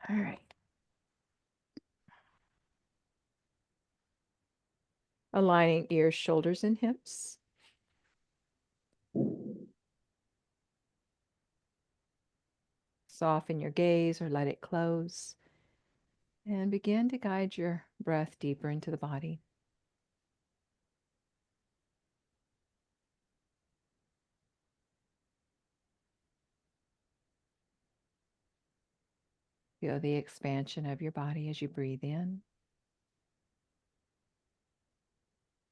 All right. Aligning ears, shoulders, and hips. Soften your gaze or let it close. And begin to guide your breath deeper into the body. Feel the expansion of your body as you breathe in.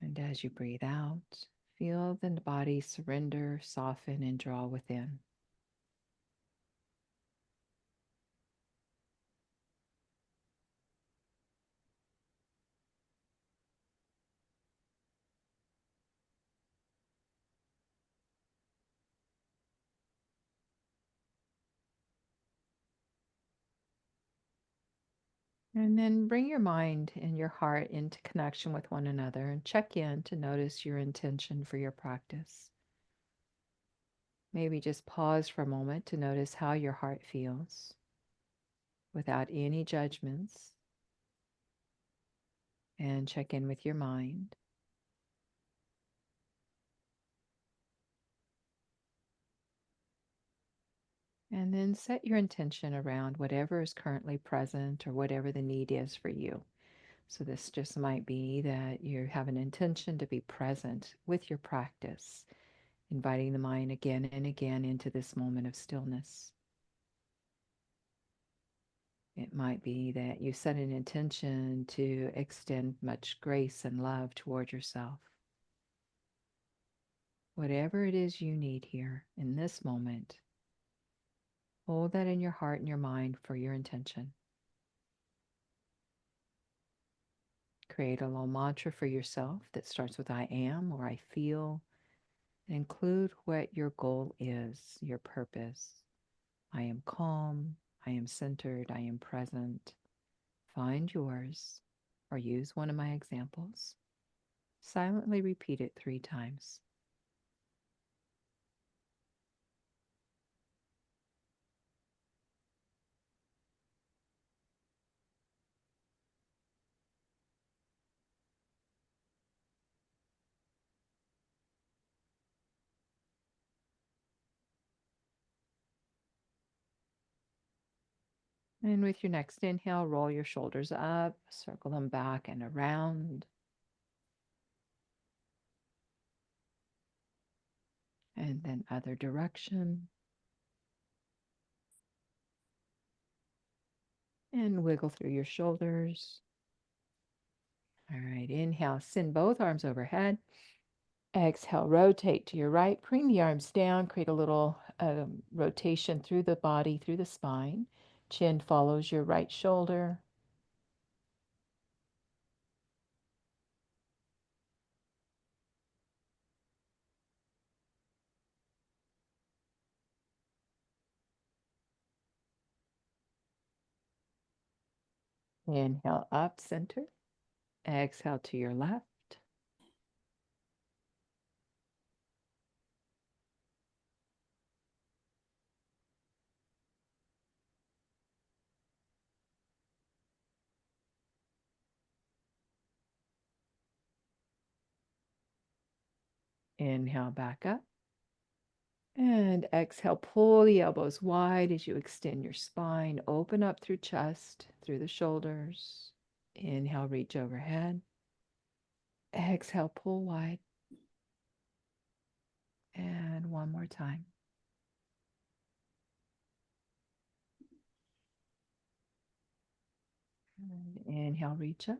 And as you breathe out, feel the body surrender, soften, and draw within. And then bring your mind and your heart into connection with one another and check in to notice your intention for your practice. Maybe just pause for a moment to notice how your heart feels without any judgments, and check in with your mind. And then set your intention around whatever is currently present or whatever the need is for you. So this just might be that you have an intention to be present with your practice, inviting the mind again and again into this moment of stillness. It might be that you set an intention to extend much grace and love toward yourself. Whatever it is you need here in this moment, hold that in your heart and your mind for your intention. Create a little mantra for yourself that starts with I am or I feel. And include what your goal is, your purpose. I am calm. I am centered. I am present. Find yours or use one of my examples. Silently repeat it 3 times. And with your next inhale, roll your shoulders up, circle them back and around. And then other direction. And wiggle through your shoulders. All right, inhale, send both arms overhead. Exhale, rotate to your right. Bring the arms down, create a little rotation through the body, through the spine. Chin follows your right shoulder. Inhale up, center. Exhale to your left. Inhale back up. And exhale, pull the elbows wide as you extend your spine. Open up through chest, through the shoulders. Inhale, reach overhead. Exhale, pull wide. And one more time. And inhale, reach up.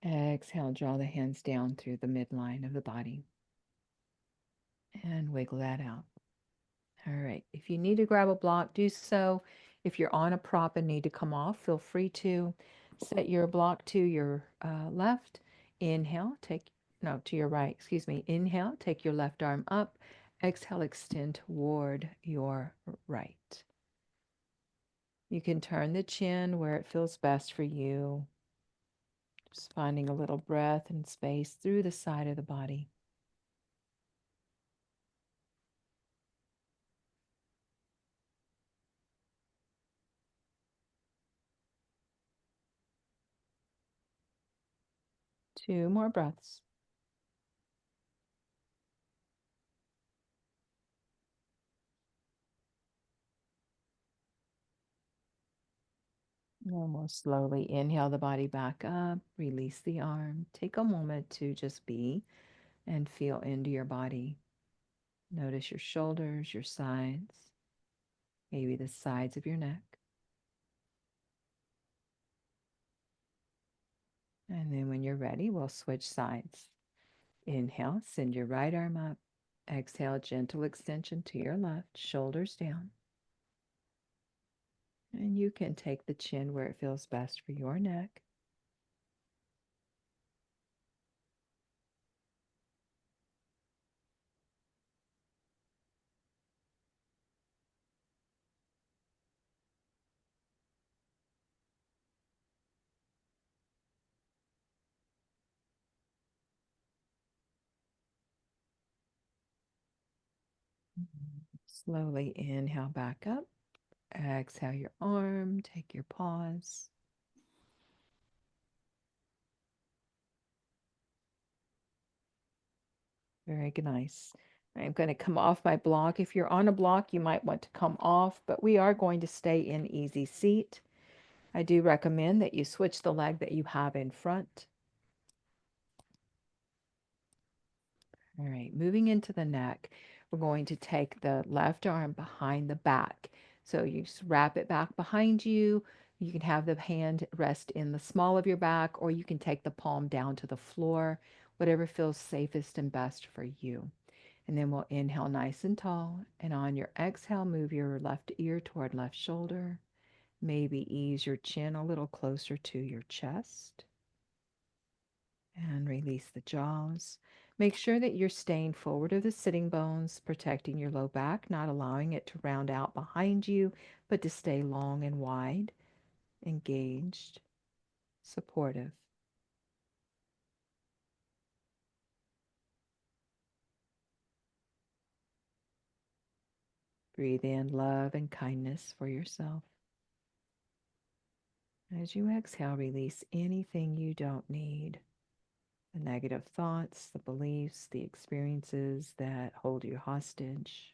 Exhale, draw the hands down through the midline of the body. And wiggle that out. All right. If you need to grab a block, do so. If you're on a prop and need to come off, feel free to set your block to your left. Inhale, no, to your right, excuse me. Inhale, take your left arm up. Exhale, extend toward your right. You can turn the chin where it feels best for you. Just finding a little breath and space through the side of the body. 2 more breaths. And we'll slowly inhale the body back up, release the arm. Take a moment to just be and feel into your body. Notice your shoulders, your sides, maybe the sides of your neck. And then when you're ready, we'll switch sides. Inhale, send your right arm up. Exhale, gentle extension to your left, shoulders down. And you can take the chin where it feels best for your neck. Slowly inhale back up. Exhale your arm, take your pause. Very nice. I'm going to come off my block. If you're on a block, you might want to come off, but we are going to stay in easy seat. I do recommend that you switch the leg that you have in front. All right, moving into the neck, we're going to take the left arm behind the back. So you just wrap it back behind you. You can have the hand rest in the small of your back, or you can take the palm down to the floor, whatever feels safest and best for you. And then we'll inhale nice and tall. And on your exhale, move your left ear toward left shoulder. Maybe ease your chin a little closer to your chest. And release the jaws. Make sure that you're staying forward of the sitting bones, protecting your low back, not allowing it to round out behind you, but to stay long and wide, engaged, supportive. Breathe in love and kindness for yourself. As you exhale, release anything you don't need. The negative thoughts, the beliefs, the experiences that hold you hostage.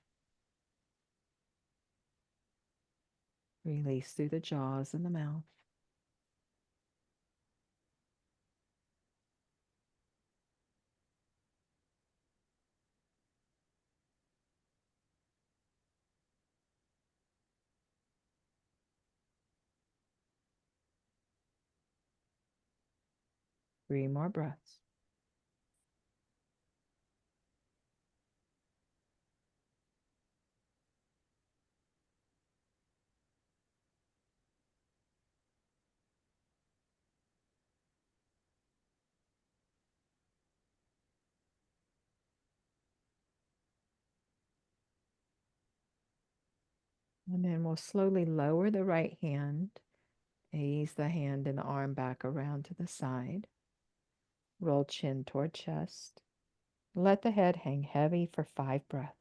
Release through the jaws and the mouth. Three more breaths. And then we'll slowly lower the right hand, ease the hand and the arm back around to the side, roll chin toward chest. Let the head hang heavy for 5 breaths.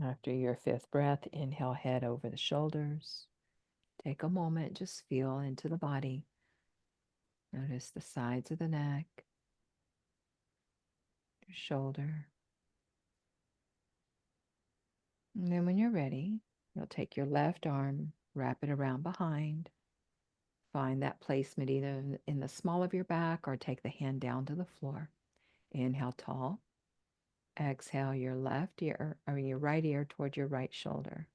After your 5th breath, inhale head over the shoulders. Take a moment, just feel into the body. Notice the sides of the neck, your shoulder. And then when you're ready, you'll take your left arm, wrap it around behind. Find that placement either in the small of your back or take the hand down to the floor. Inhale tall. Exhale your left ear, or your right ear toward your right shoulder.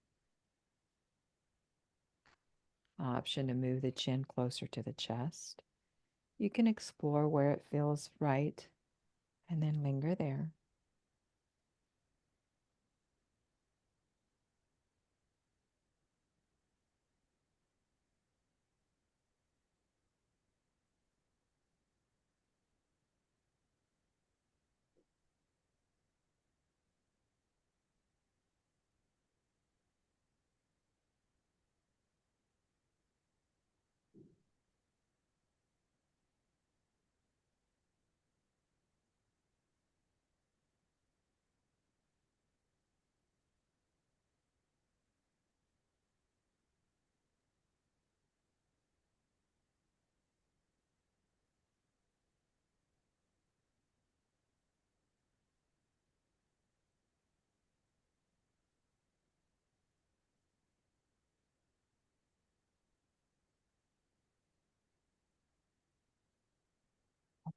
Option to move the chin closer to the chest. You can explore where it feels right and then linger there.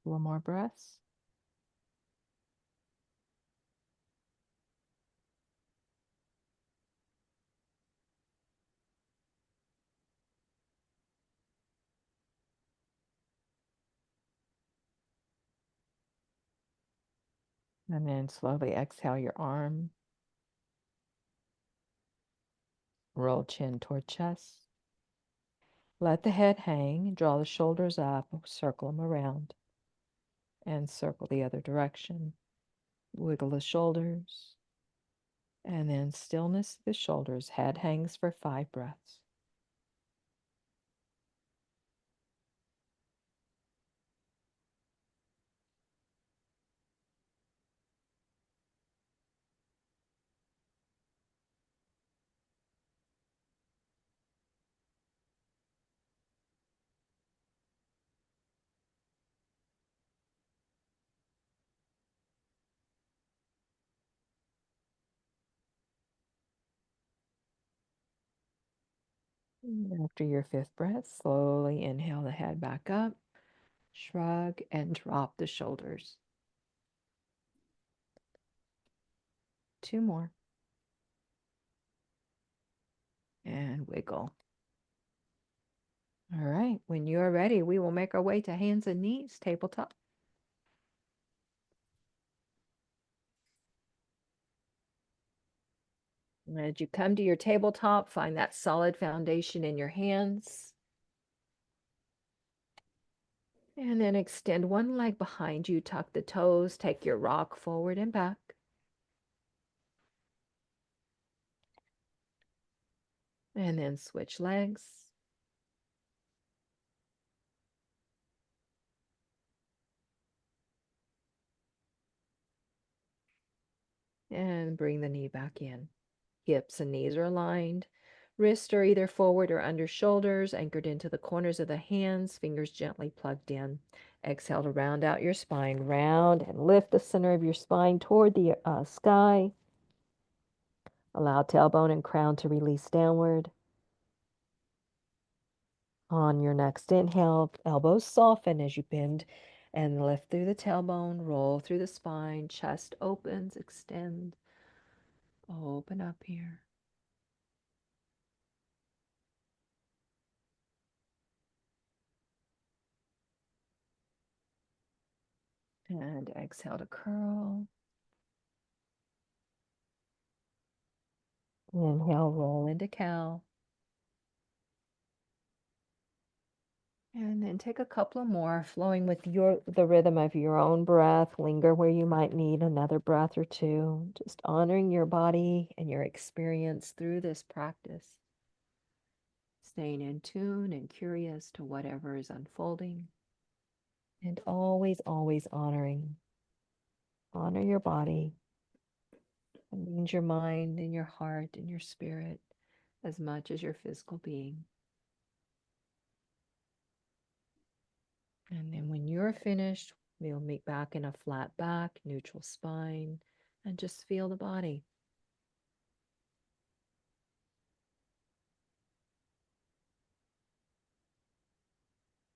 A little more breaths. And then slowly exhale your arm. Roll chin toward chest. Let the head hang. Draw the shoulders up. Circle them around. And circle the other direction. Wiggle the shoulders. And then stillness of the shoulders. Head hangs for 5 breaths. After your 5th breath, slowly inhale the head back up. Shrug and drop the shoulders. 2 more. And wiggle. All right. When you are ready, we will make our way to hands and knees, tabletop. As you come to your tabletop, find that solid foundation in your hands. And then extend one leg behind you, tuck the toes, take your rock forward and back. And then switch legs. And bring the knee back in. Hips and knees are aligned. Wrists are either forward or under shoulders, anchored into the corners of the hands, fingers gently plugged in. Exhale to round out your spine. Round and lift the center of your spine toward the sky. Allow tailbone and crown to release downward. On your next inhale, elbows soften as you bend and lift through the tailbone, roll through the spine, chest opens, extend. Open up here. And exhale to curl. Inhale, roll into cow. And then take a couple of more, flowing with the rhythm of your own breath. Linger where you might need another breath or two. Just honoring your body and your experience through this practice. Staying in tune and curious to whatever is unfolding. And always, always honoring. Honor your body. It means your mind and your heart and your spirit as much as your physical being. And then when you're finished, we'll meet back in a flat back, neutral spine, and just feel the body.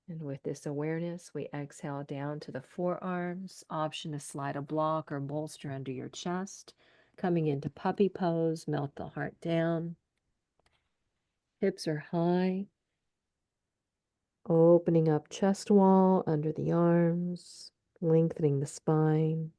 And with this awareness, we exhale down to the forearms. Option to slide a block or bolster under your chest. Coming into puppy pose, melt the heart down. Hips are high. Opening up chest wall under the arms, lengthening the spine.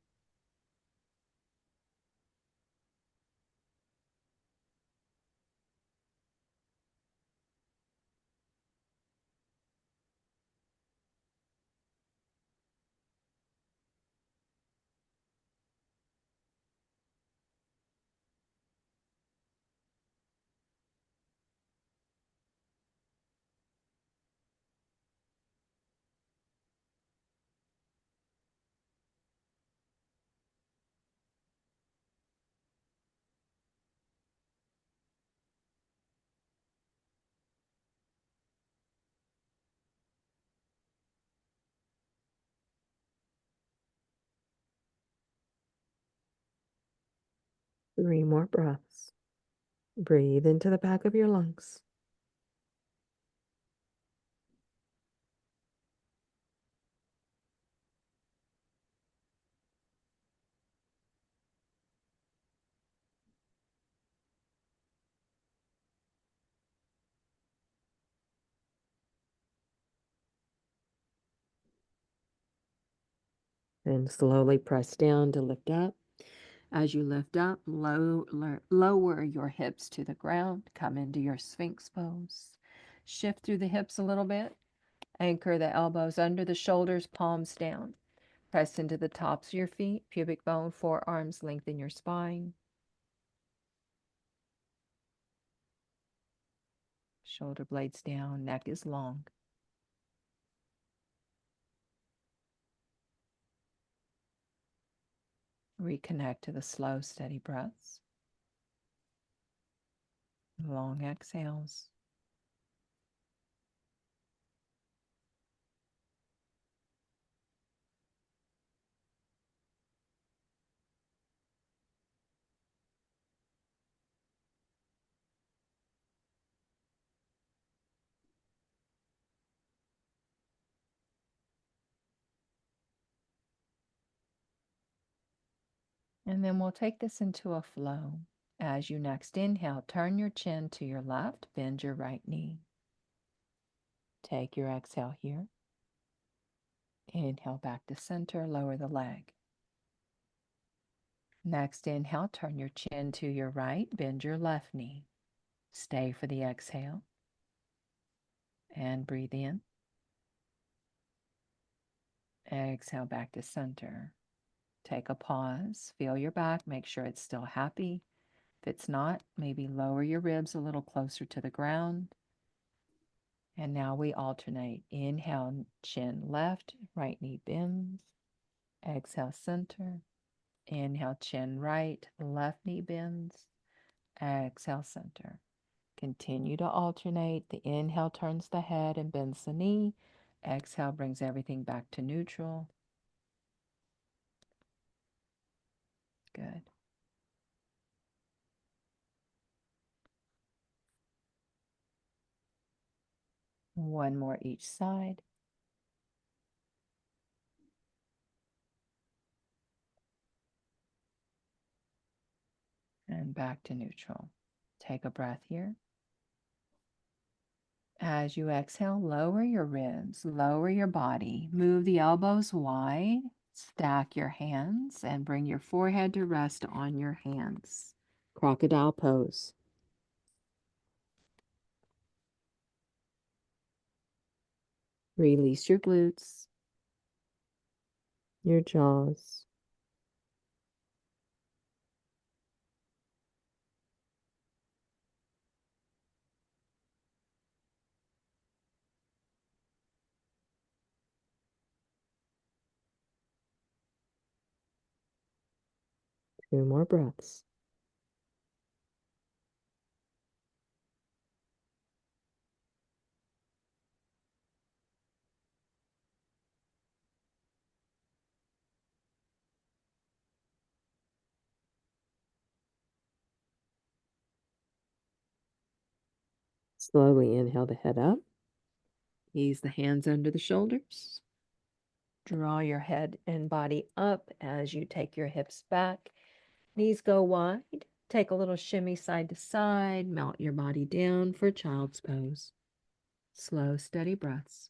Three more breaths. Breathe into the back of your lungs. And slowly press down to lift up. As you lift up, lower your hips to the ground. Come into your Sphinx pose. Shift through the hips a little bit. Anchor the elbows under the shoulders, palms down. Press into the tops of your feet, pubic bone, forearms, lengthen your spine. Shoulder blades down, neck is long. Reconnect to the slow, steady breaths. Long exhales. And then we'll take this into a flow. As you next inhale, turn your chin to your left, bend your right knee. Take your exhale here. Inhale back to center, lower the leg. Next inhale, turn your chin to your right, bend your left knee. Stay for the exhale. And breathe in. Exhale back to center. Take a pause, feel your back, make sure it's still happy. If it's not, maybe lower your ribs a little closer to the ground. And now we alternate. Inhale, chin left, right knee bends. Exhale, center. Inhale, chin right, left knee bends. Exhale, center. Continue to alternate. The inhale turns the head and bends the knee. Exhale brings everything back to neutral. Good. One more each side. And back to neutral. Take a breath here. As you exhale, lower your ribs, lower your body, move the elbows wide, stack your hands, and bring your forehead to rest on your hands. Crocodile pose. Release your glutes, your jaws. Two more breaths. Slowly inhale the head up. Ease the hands under the shoulders. Draw your head and body up as you take your hips back. Knees go wide. Take a little shimmy side to side. Melt your body down for child's pose. Slow, steady breaths.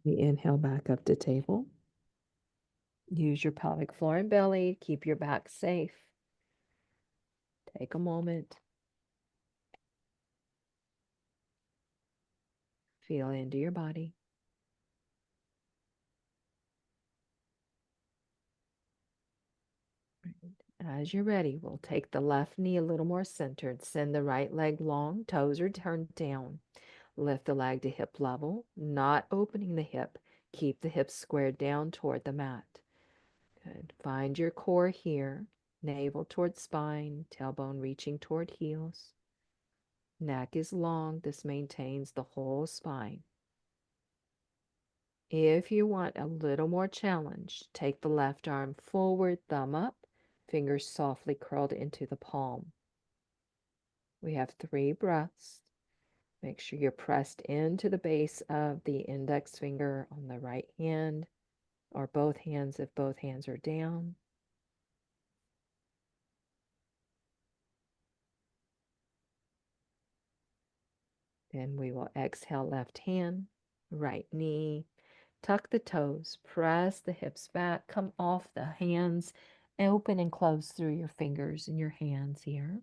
We inhale back up to table. Use your pelvic floor and belly. Keep your back safe. Take a moment. Feel into your body. As you're ready, we'll take the left knee a little more centered. Send the right leg long. Toes are turned down. Lift the leg to hip level, not opening the hip. Keep the hips squared down toward the mat. Good. Find your core here. Navel toward spine, tailbone reaching toward heels. Neck is long. This maintains the whole spine. If you want a little more challenge, take the left arm forward, thumb up, fingers softly curled into the palm. We have 3 breaths. Make sure you're pressed into the base of the index finger on the right hand, or both hands if both hands are down. Then we will exhale left hand, right knee, tuck the toes, press the hips back, come off the hands, open and close through your fingers and your hands here.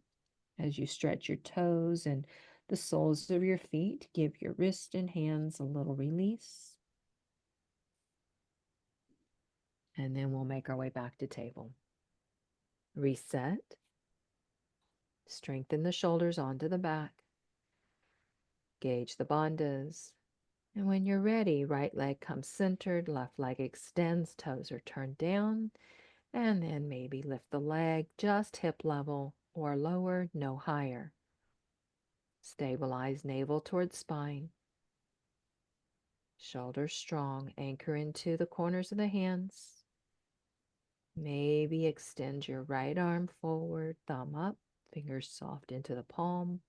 As you stretch your toes and the soles of your feet, give your wrist and hands a little release. And then we'll make our way back to table. Reset. Strengthen the shoulders onto the back. Gauge the bandhas. And when you're ready, right leg comes centered, left leg extends, toes are turned down. And then maybe lift the leg just hip level or lower, no higher. Stabilize navel towards spine. Shoulders strong, anchor into the corners of the hands. Maybe extend your right arm forward, thumb up, fingers soft into the palm.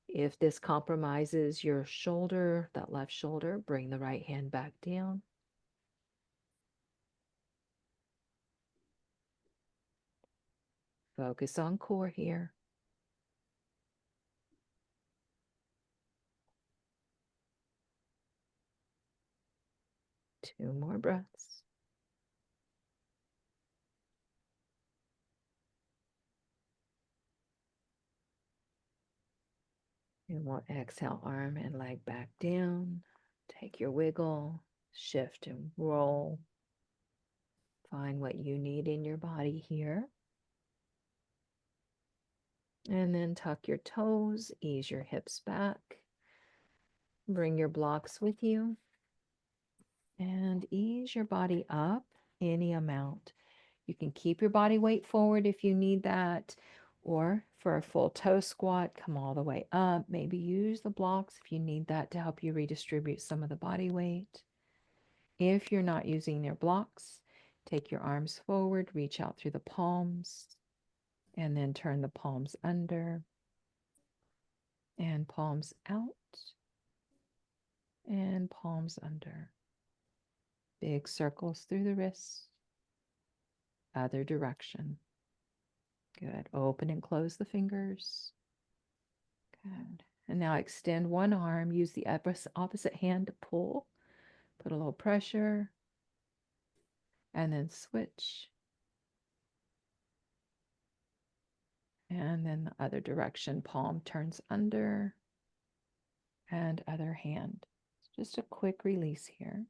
If this compromises your shoulder, that left shoulder, bring the right hand back down. Focus on core here. 2 more breaths. And we'll exhale, arm and leg back down. Take your wiggle, shift and roll. Find what you need in your body here. And then tuck your toes, ease your hips back. Bring your blocks with you. And ease your body up any amount. You can keep your body weight forward if you need that. Or for a full toe squat, come all the way up. Maybe use the blocks if you need that to help you redistribute some of the body weight. If you're not using your blocks, take your arms forward, reach out through the palms, and then turn the palms under and palms out and palms under. Big circles through the wrists. Other direction. Good. Open and close the fingers. Good. And now extend one arm. Use the opposite hand to pull. Put a little pressure. And then switch. And then the other direction. Palm turns under. And other hand. Just a quick release here.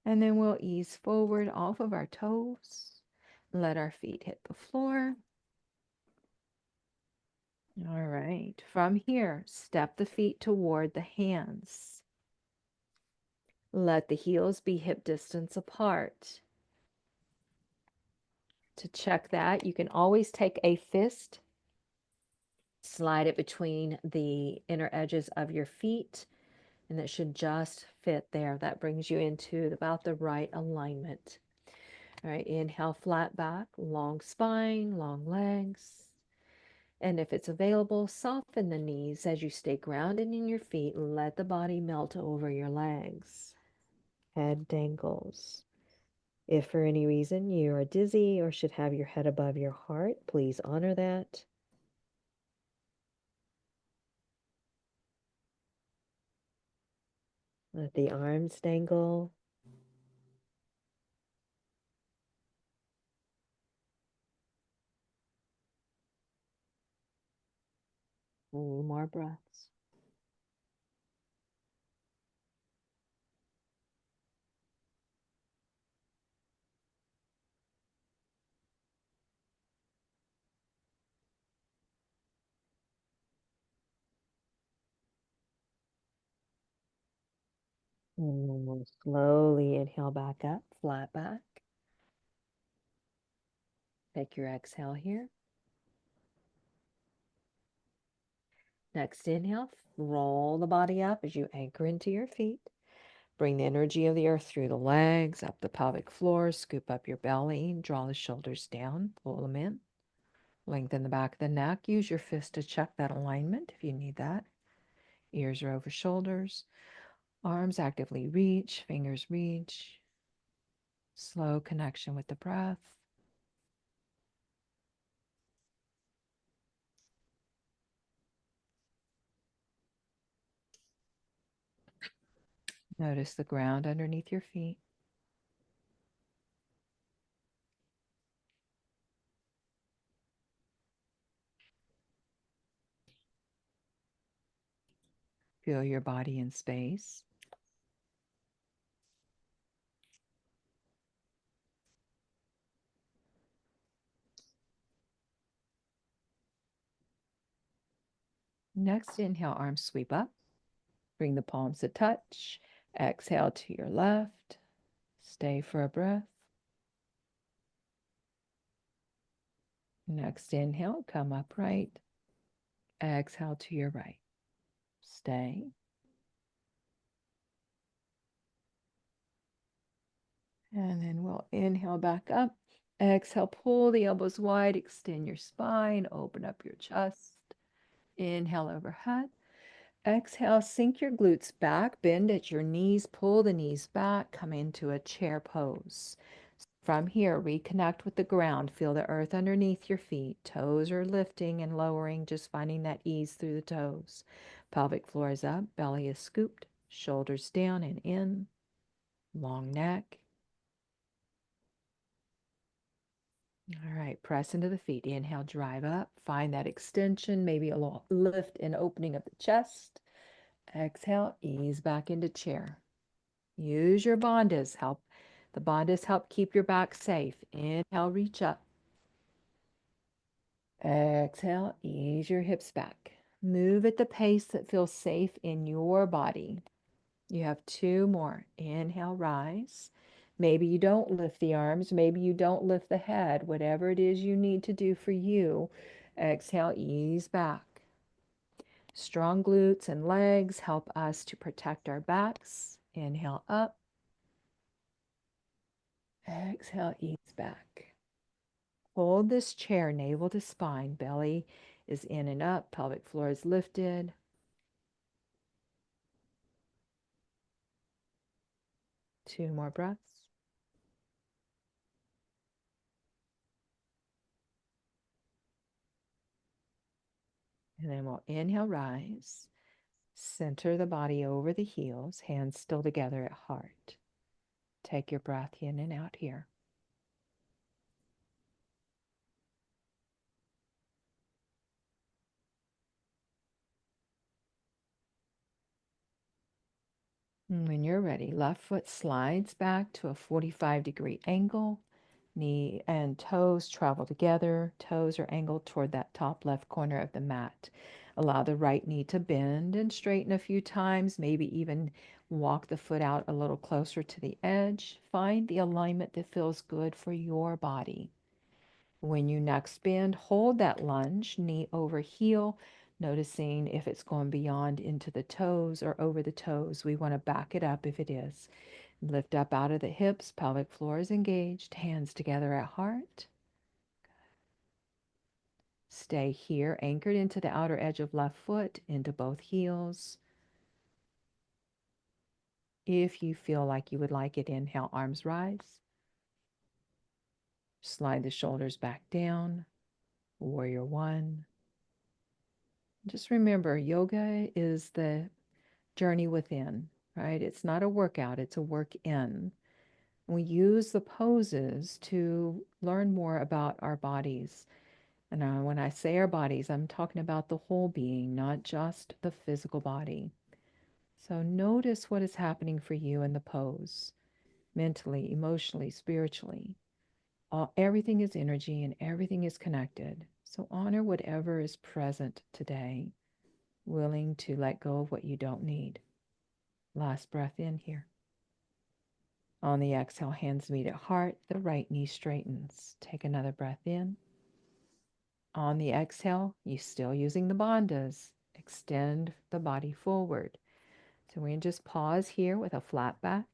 And then we'll ease forward off of our toes. Let our feet hit the floor. All right. From here, step the feet toward the hands. Let the heels be hip distance apart. To check that, you can always take a fist, slide it between the inner edges of your feet, and it should just fit there. That brings you into about the right alignment. All right, inhale, flat back, long spine, long legs. And if it's available, soften the knees as you stay grounded in your feet. Let the body melt over your legs. Head dangles. If for any reason you are dizzy or should have your head above your heart, please honor that. Let the arms dangle. More breaths. And then we'll Slowly inhale back up, flat back. Take your exhale here. Next inhale, roll the body up as you anchor into your feet. Bring the energy of the earth through the legs, up the pelvic floor, scoop up your belly, draw the shoulders down, pull them in. Lengthen the back of the neck. Use your fist to check that alignment if you need that. Ears are over shoulders. Arms actively reach, fingers reach. Slow connection with the breath. Notice the ground underneath your feet. Feel your body in space. Next, inhale, arms sweep up. Bring the palms to touch. Exhale to your left. Stay for a breath. Next inhale, come upright. Exhale to your right. Stay. And then we'll inhale back up. Exhale, pull the elbows wide, extend your spine, open up your chest. Inhale overhead. Exhale, sink your glutes back, bend at your knees, pull the knees back, come into a chair pose. From here, reconnect with the ground. Feel the earth underneath your feet. Toes are lifting and lowering, just finding that ease through the toes. Pelvic floor is up, belly is scooped, shoulders down and in, long neck. All right, press into the feet. Inhale, drive up. Find that extension, maybe a little lift and opening of the chest. Exhale, ease back into chair. Use your bandhas. The bandhas help keep your back safe. Inhale, reach up. Exhale, ease your hips back. Move at the pace that feels safe in your body. You have two more. Inhale, rise. Maybe you don't lift the arms. Maybe you don't lift the head. Whatever it is you need to do for you. Exhale, ease back. Strong glutes and legs help us to protect our backs. Inhale up. Exhale, ease back. Hold this chair, navel to spine. Belly is in and up. Pelvic floor is lifted. Two more breaths. And then we'll inhale, rise. Center the body over the heels, hands still together at heart. Take your breath in and out here. And when you're ready, left foot slides back to a 45-degree angle. Knee and toes travel together. Toes are angled toward that top left corner of the mat. Allow the right knee to bend and straighten a few times, maybe even walk the foot out a little closer to the edge. Find the alignment that feels good for your body. When you next bend, hold that lunge, knee over heel, noticing if it's going beyond into the toes or over the toes. We want to back it up if it is. Lift up out of the hips, pelvic floor is engaged, hands together at heart. Stay here, anchored into the outer edge of left foot, into both heels. If you feel like you would like it, inhale, arms rise. Slide the shoulders back down. Warrior one. Just remember, yoga is the journey within, right? It's not a workout, it's a work in. We use the poses to learn more about our bodies. And when I say our bodies, I'm talking about the whole being, not just the physical body. So notice what is happening for you in the pose, mentally, emotionally, spiritually. Everything is energy and everything is connected. So honor whatever is present today, willing to let go of what you don't need. Last breath in here. On the exhale, hands meet at heart, the right knee straightens. Take another breath in. On the exhale, you're still using the bandhas. Extend the body forward. So we're going to just pause here with a flat back.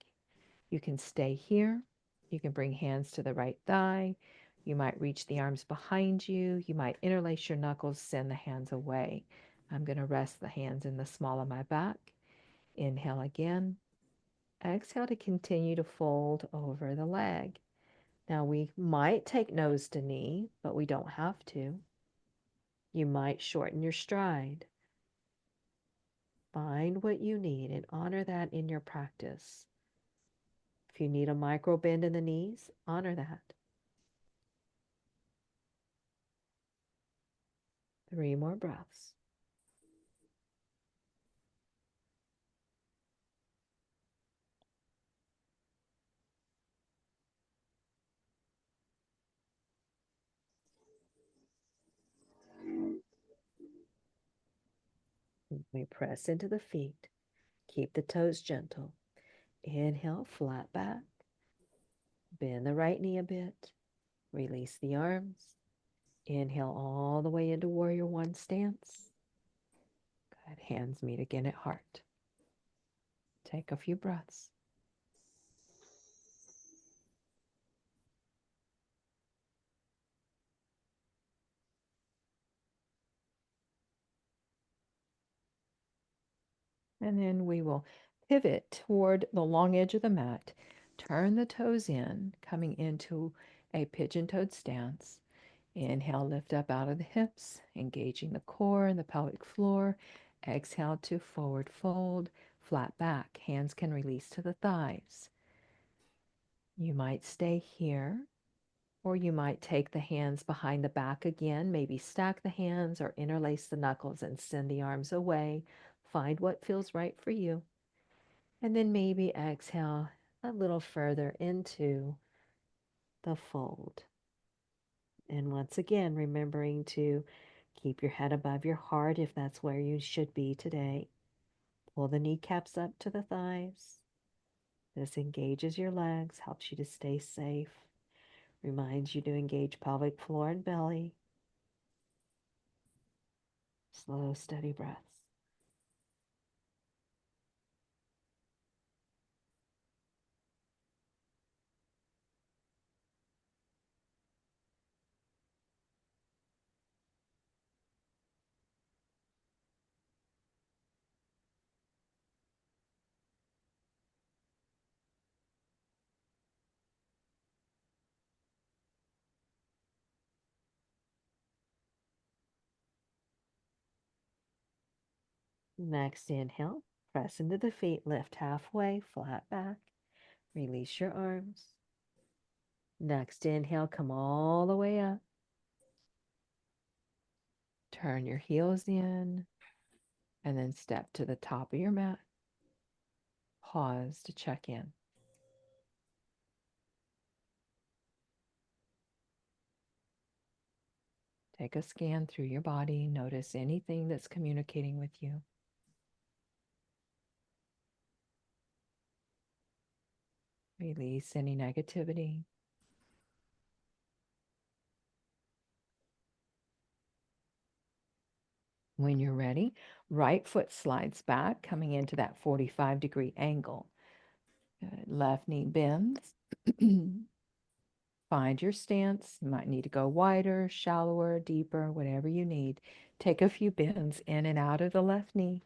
You can stay here. You can bring hands to the right thigh. You might reach the arms behind you. You might interlace your knuckles, send the hands away. I'm going to rest the hands in the small of my back. Inhale again. Exhale to continue to fold over the leg. Now we might take nose to knee, but we don't have to. You might shorten your stride. Find what you need and honor that in your practice. If you need a micro bend in the knees, honor that. 3 more breaths. We press into the feet. Keep the toes gentle. Inhale, flat back. Bend the right knee a bit. Release the arms. Inhale all the way into Warrior One stance. Good. Hands meet again at heart. Take a few breaths. And then we will pivot toward the long edge of the mat. Turn the toes in, coming into a pigeon-toed stance. Inhale, lift up out of the hips, engaging the core and the pelvic floor. Exhale to forward fold, flat back. Hands can release to the thighs. You might stay here, or you might take the hands behind the back again, maybe stack the hands or interlace the knuckles and send the arms away. Find what feels right for you. And then maybe exhale a little further into the fold. And once again, remembering to keep your head above your heart if that's where you should be today. Pull the kneecaps up to the thighs. This engages your legs, helps you to stay safe, reminds you to engage pelvic floor and belly. Slow, steady breaths. Next inhale, press into the feet, lift halfway, flat back. Release your arms. Next inhale, come all the way up. Turn your heels in, and then step to the top of your mat. Pause to check in. Take a scan through your body. Notice anything that's communicating with you. Release any negativity. When you're ready, right foot slides back, coming into that 45-degree angle. Good. Left knee bends. Find your stance. You might need to go wider, shallower, deeper, whatever you need. Take a few bends in and out of the left knee.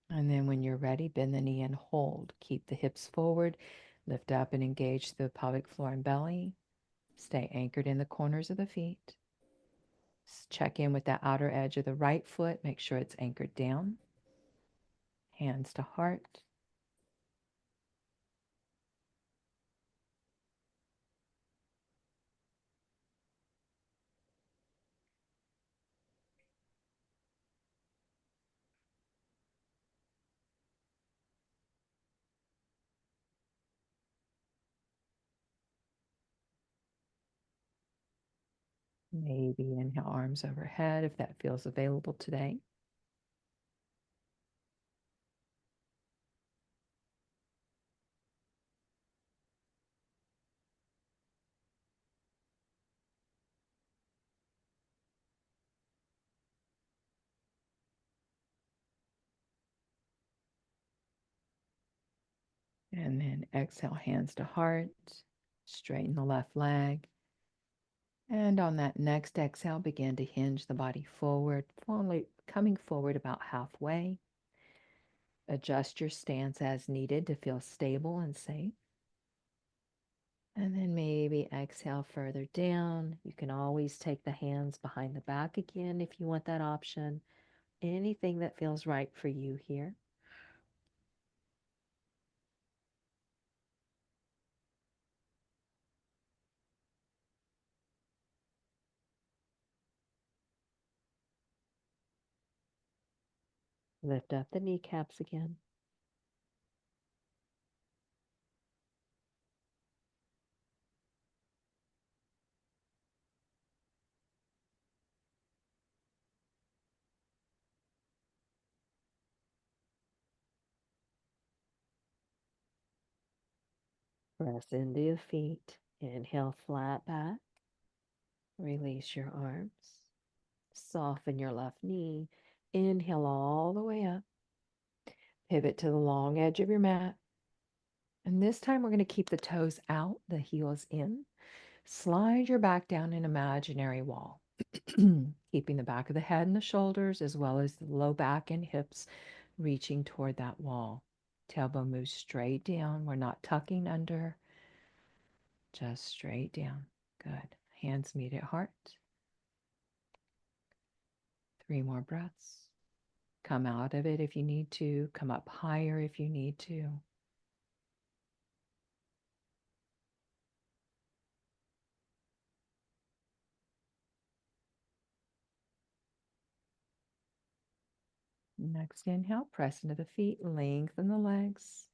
And then when you're ready, bend the knee and hold. Keep the hips forward. Lift up and engage the pelvic floor and belly. Stay anchored in the corners of the feet. Check in with that outer edge of the right foot. Make sure it's anchored down. Hands to heart. Maybe inhale, arms overhead if that feels available today. And then exhale, hands to heart. Straighten the left leg. And on that next exhale, begin to hinge the body forward, only coming forward about halfway. Adjust your stance as needed to feel stable and safe. And then maybe exhale further down. You can always take the hands behind the back again if you want that option. Anything that feels right for you here. Lift up the kneecaps again. Press into your feet. Inhale, flat back. Release your arms. Soften your left knee. Inhale all the way up. Pivot to the long edge of your mat. And this time we're going to keep the toes out, the heels in. Slide your back down an imaginary wall, keeping the back of the head and the shoulders, as well as the low back and hips, reaching toward that wall. Tailbone moves straight down. We're not tucking under, just straight down. Good. Hands meet at heart. 3 more breaths. Come out of it if you need to. Come up higher if you need to. Next inhale, press into the feet, lengthen the legs.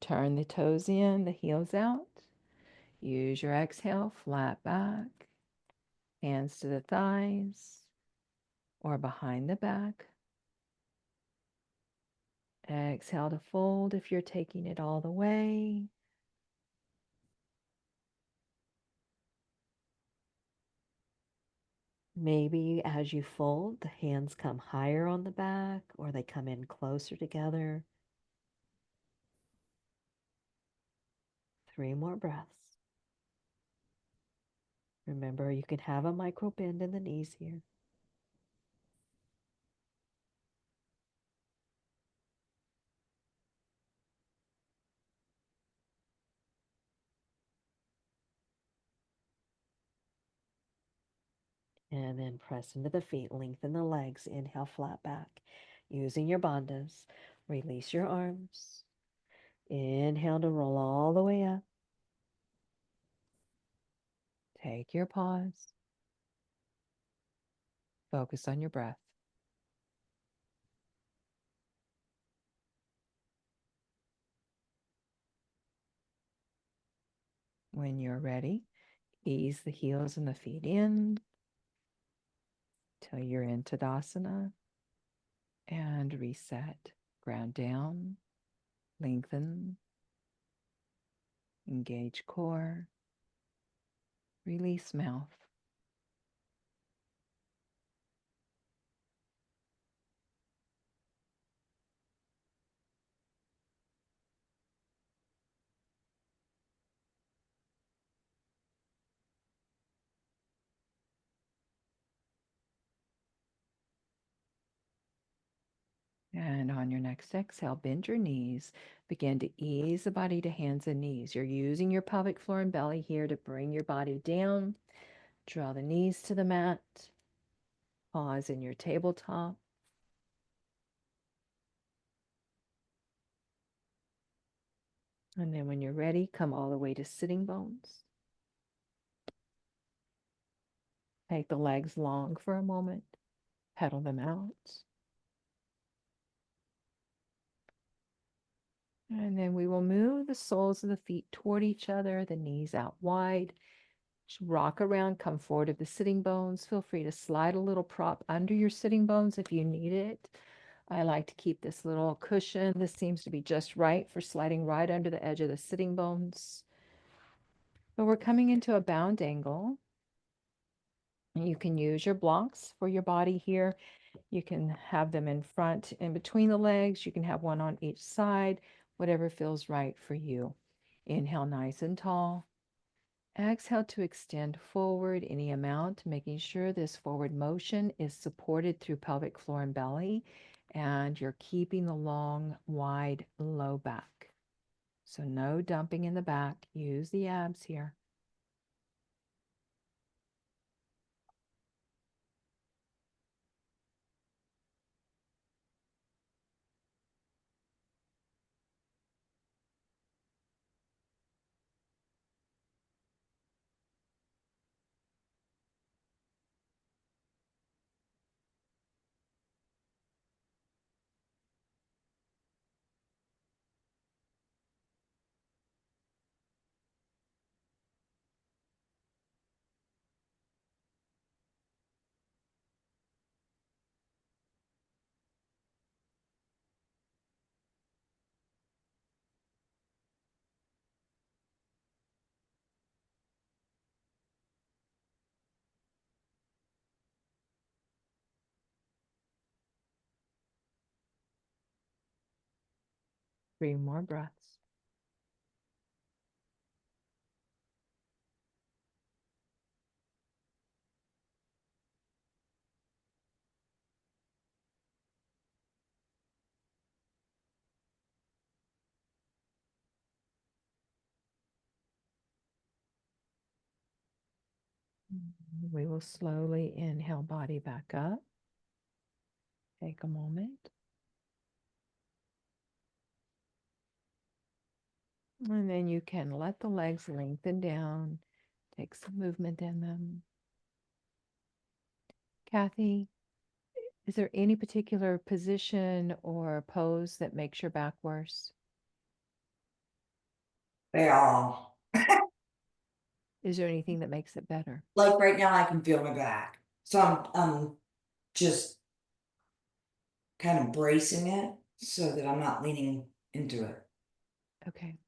Turn the toes in, the heels out. Use your exhale, flat back. Hands to the thighs or behind the back. Exhale to fold if you're taking it all the way. Maybe as you fold, the hands come higher on the back or they come in closer together. 3 more breaths. Remember, you can have a micro bend in the knees here. And then press into the feet, lengthen the legs, inhale, flat back. Using your bandhas, release your arms. Inhale to roll all the way up. Take your pause. Focus on your breath. When you're ready, ease the heels and the feet in till you're in Tadasana and reset. Ground down, lengthen, engage core, release mouth. And on your next exhale, bend your knees. Begin to ease the body to hands and knees. You're using your pelvic floor and belly here to bring your body down. Draw the knees to the mat. Pause in your tabletop. And then when you're ready, come all the way to sitting bones. Take the legs long for a moment. Pedal them out. And then we will move the soles of the feet toward each other, the knees out wide. Just rock around, come forward of the sitting bones. Feel free to slide a little prop under your sitting bones if you need it. I like to keep this little cushion. This seems to be just right for sliding right under the edge of the sitting bones. But we're coming into a bound angle. And you can use your blocks for your body here. You can have them in front and between the legs. You can have one on each side. whatever feels right for you. Inhale nice and tall. Exhale to extend forward any amount, making sure this forward motion is supported through pelvic floor and belly, and you're keeping the long, wide, low back. So no dumping in the back. Use the abs here. Three more breaths. We will slowly inhale body back up. Take a moment. And then you can let the legs lengthen down. Take some movement in them. Kathy, is there any particular position or pose that makes your back worse? They all. Is there anything that makes it better? Like right now, I can feel my back. So I'm just kind of bracing it so that I'm not leaning into it. Okay.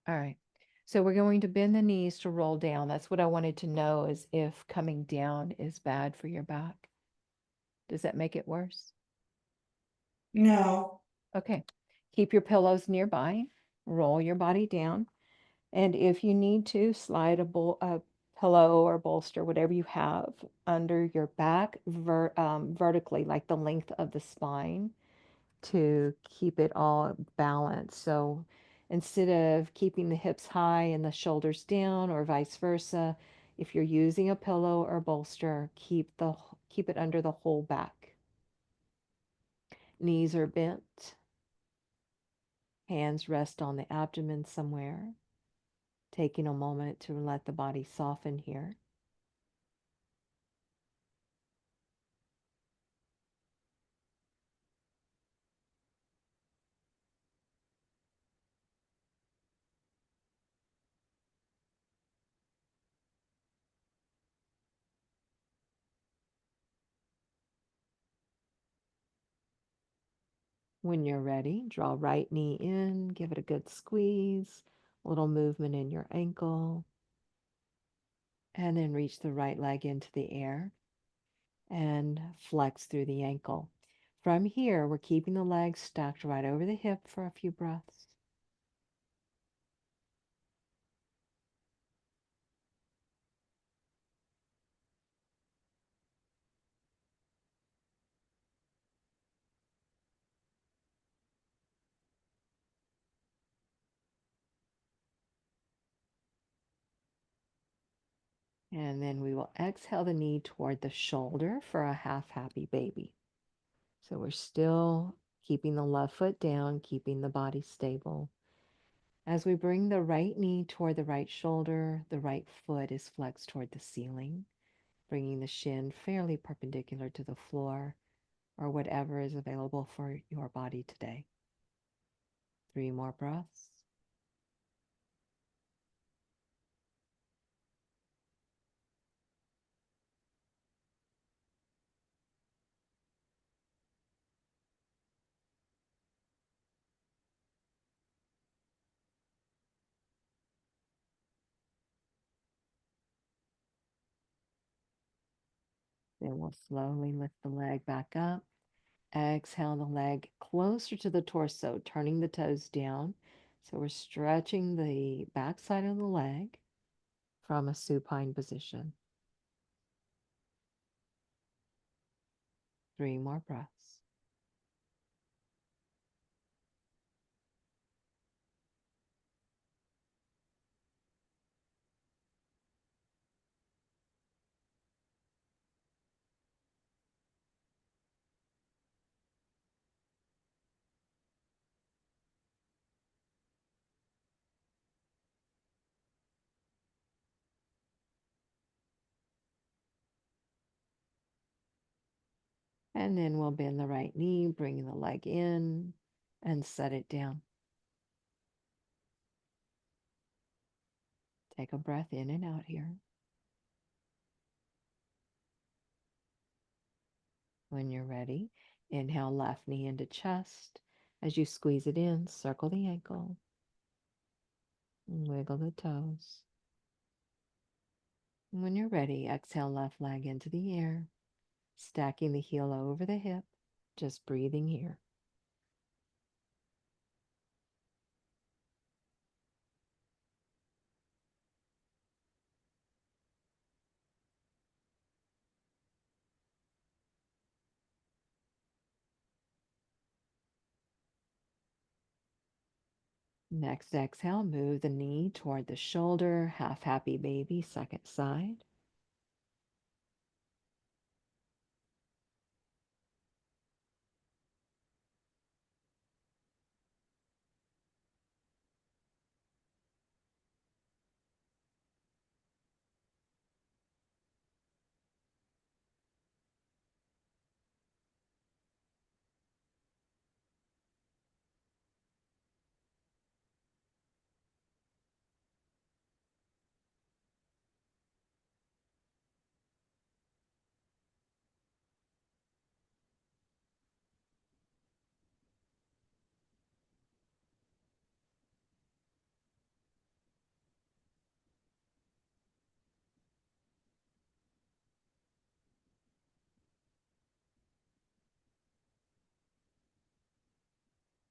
All right. So we're going to bend the knees to roll down. That's what I wanted to know, is if coming down is bad for your back. Does that make it worse? No. Okay. Keep your pillows nearby. Roll your body down. And if you need to, slide a pillow or bolster, whatever you have, under your back vertically, like the length of the spine, to keep it all balanced. So instead of keeping the hips high and the shoulders down, or vice versa, if you're using a pillow or bolster, keep it under the whole back. Knees are bent. Hands rest on the abdomen somewhere. Taking a moment to let the body soften here. When you're ready, draw right knee in, give it a good squeeze, a little movement in your ankle, and then reach the right leg into the air and flex through the ankle. From here, we're keeping the legs stacked right over the hip for a few breaths. And then we will exhale the knee toward the shoulder for a half happy baby. So we're still keeping the left foot down, keeping the body stable. As we bring the right knee toward the right shoulder, the right foot is flexed toward the ceiling, bringing the shin fairly perpendicular to the floor, or whatever is available for your body today. 3 more breaths. Then we'll slowly lift the leg back up. Exhale the leg closer to the torso, turning the toes down. So we're stretching the back side of the leg from a supine position. 3 more breaths. And then we'll bend the right knee, bringing the leg in and set it down. Take a breath in and out here. When you're ready, inhale left knee into chest. As you squeeze it in, circle the ankle, wiggle the toes. And when you're ready, exhale left leg into the air, stacking the heel over the hip, just breathing here. Next exhale, move the knee toward the shoulder, half happy baby, second side.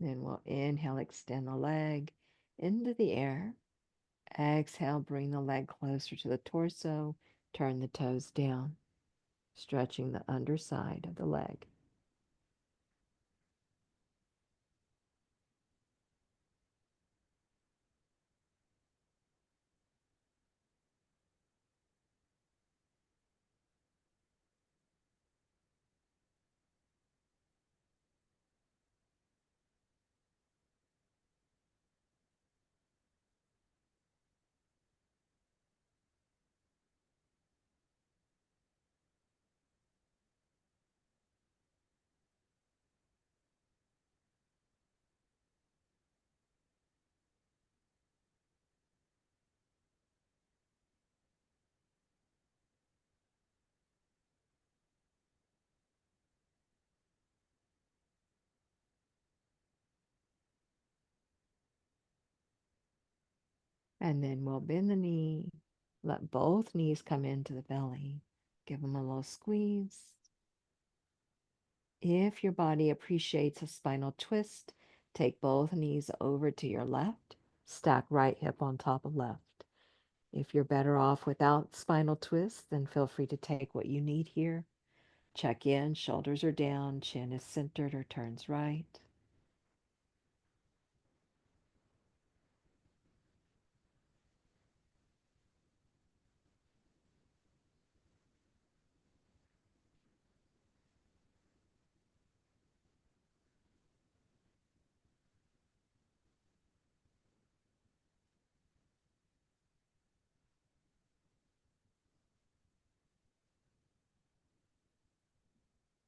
Then we'll inhale, extend the leg into the air. Exhale, bring the leg closer to the torso, turn the toes down, stretching the underside of the leg. And then we'll bend the knee, let both knees come into the belly, give them a little squeeze. If your body appreciates a spinal twist, take both knees over to your left, stack right hip on top of left. If you're better off without spinal twist, then feel free to take what you need here. Check in, shoulders are down, chin is centered or turns right.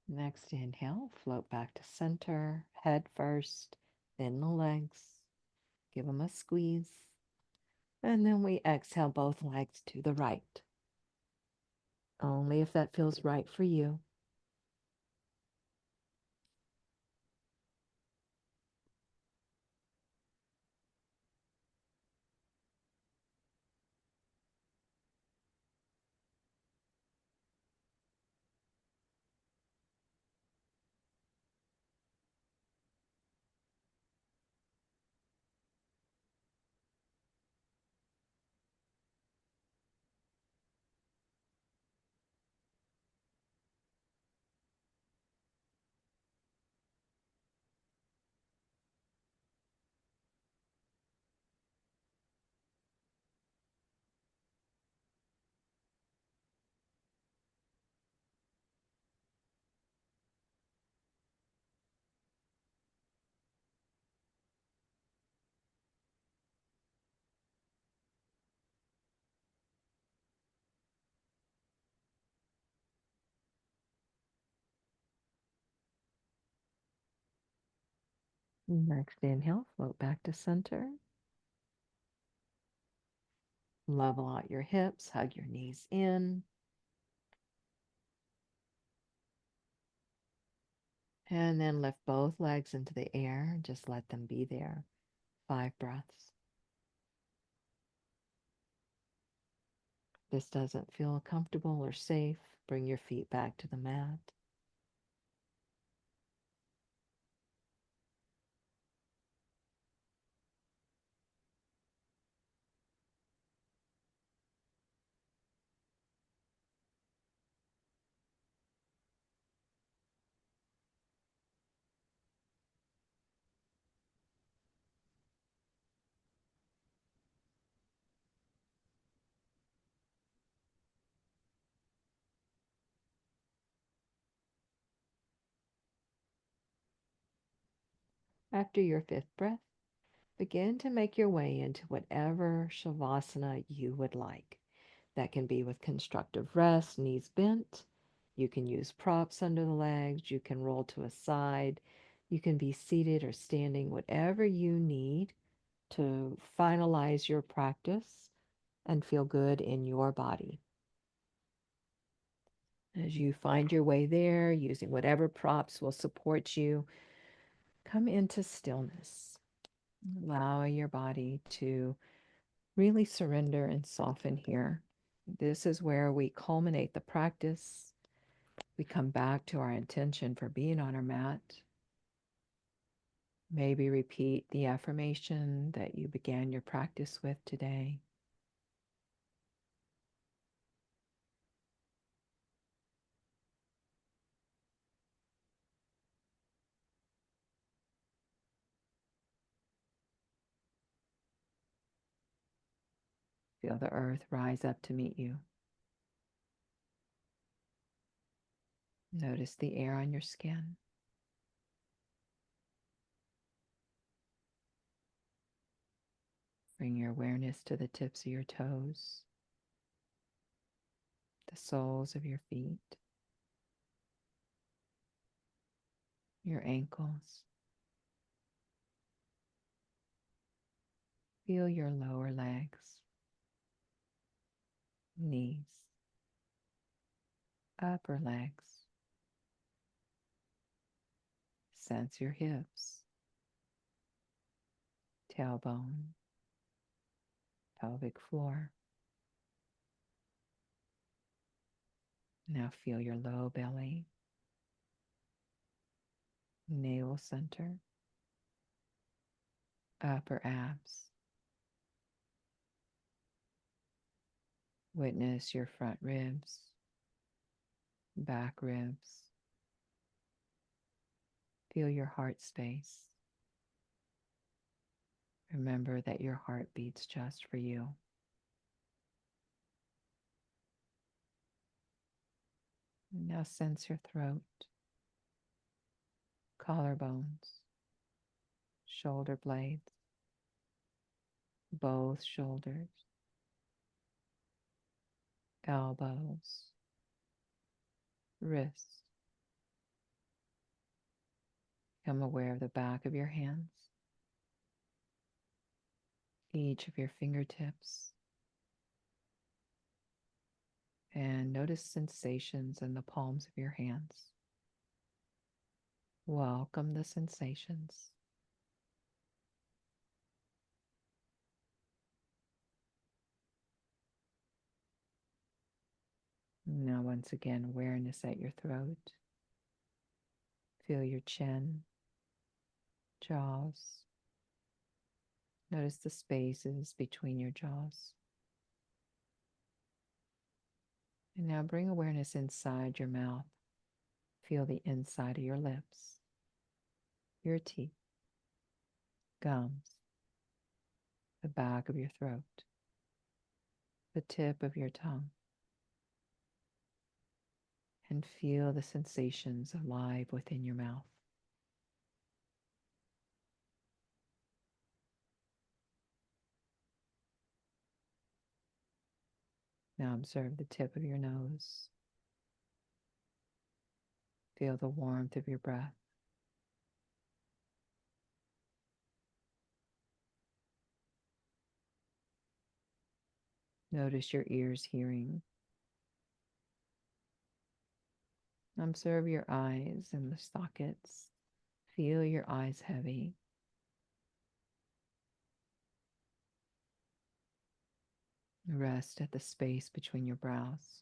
Next inhale, float back to center, head first, then the legs. Give them a squeeze. And then we exhale both legs to the right. Only if that feels right for you. Next inhale, float back to center. Level out your hips, hug your knees in. And then lift both legs into the air and just let them be there. 5 breaths. If this doesn't feel comfortable or safe, bring your feet back to the mat. After your 5th breath, begin to make your way into whatever shavasana you would like. That can be with constructive rest, knees bent. You can use props under the legs. You can roll to a side. You can be seated or standing, whatever you need to finalize your practice and feel good in your body. As you find your way there, using whatever props will support you, come into stillness. Allow your body to really surrender and soften here. This is where we culminate the practice. We come back to our intention for being on our mat. Maybe repeat the affirmation that you began your practice with today. Feel the earth rise up to meet you. Notice the air on your skin. Bring your awareness to the tips of your toes, the soles of your feet, your ankles. Feel your lower legs, knees, upper legs. Sense your hips, tailbone, pelvic floor. Now feel your low belly, navel center, upper abs. Witness your front ribs, back ribs. Feel your heart space. Remember that your heart beats just for you. Now sense your throat, collarbones, shoulder blades, both shoulders, elbows, wrists. Become aware of the back of your hands, each of your fingertips, and notice sensations in the palms of your hands. Welcome the sensations. Now, once again, awareness at your throat. Feel your chin, jaws. Notice the spaces between your jaws. And now bring awareness inside your mouth. Feel the inside of your lips, your teeth, gums, the back of your throat, the tip of your tongue. And feel the sensations alive within your mouth. Now observe the tip of your nose. Feel the warmth of your breath. Notice your ears hearing. Observe your eyes and the sockets. Feel your eyes heavy. Rest at the space between your brows.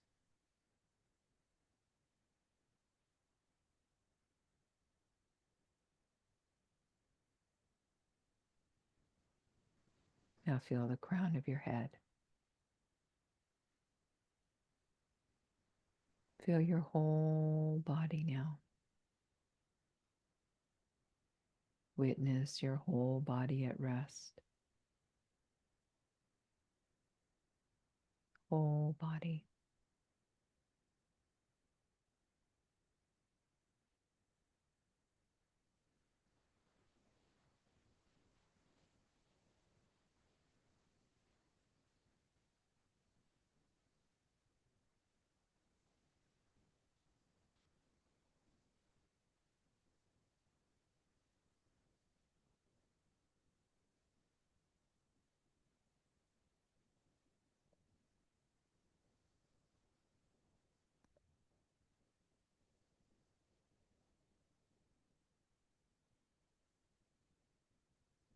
Now feel the crown of your head. Feel your whole body now. Witness your whole body at rest. Whole body.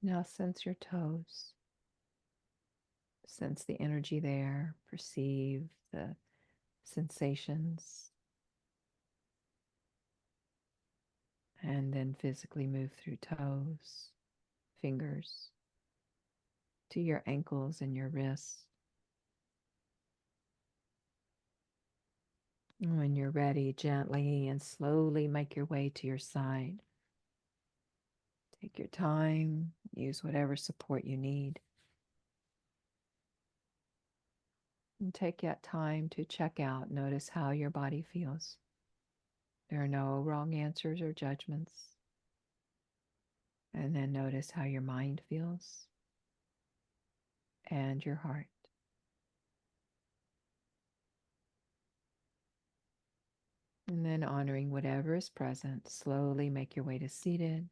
Now sense your toes. Sense the energy there. Perceive the sensations. And then physically move through toes, fingers, to your ankles and your wrists. When you're ready, gently and slowly make your way to your side. Take your time, use whatever support you need. And take that time to check out. Notice how your body feels. There are no wrong answers or judgments. And then notice how your mind feels and your heart. And then honoring whatever is present, slowly make your way to seated.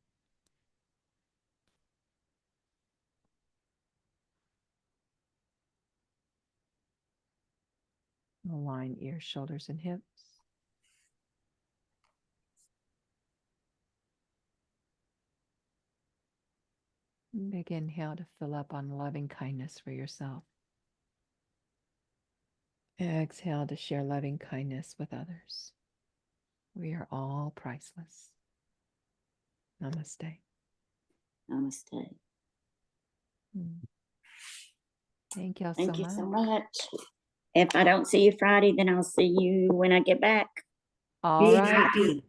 Align ears, shoulders, and hips. Big inhale to fill up on loving kindness for yourself. Exhale to share loving kindness with others. We are all priceless. Namaste. Namaste. Thank y'all Thank so you much. so much. If I don't see you Friday, then I'll see you when I get back. All Be right. happy.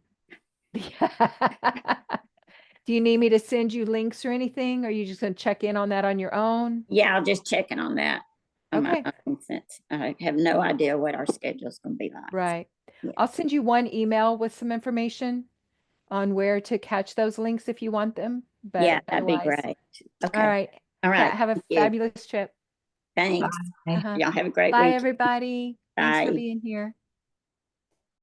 Do you need me to send you links or anything? Or are you just going to check in on that on your own? Yeah, I'll just check in on that. On Okay. my own, since I have no idea what our schedule's going to be like. Right. Yeah. I'll send you one email with some information on where to catch those links if you want them. But Yeah, that'd be otherwise, great. Okay. all right. All right. Have a Thank you. fabulous trip. Thanks. Bye. Y'all have a great Bye, week. everybody. Thanks for Bye. being here.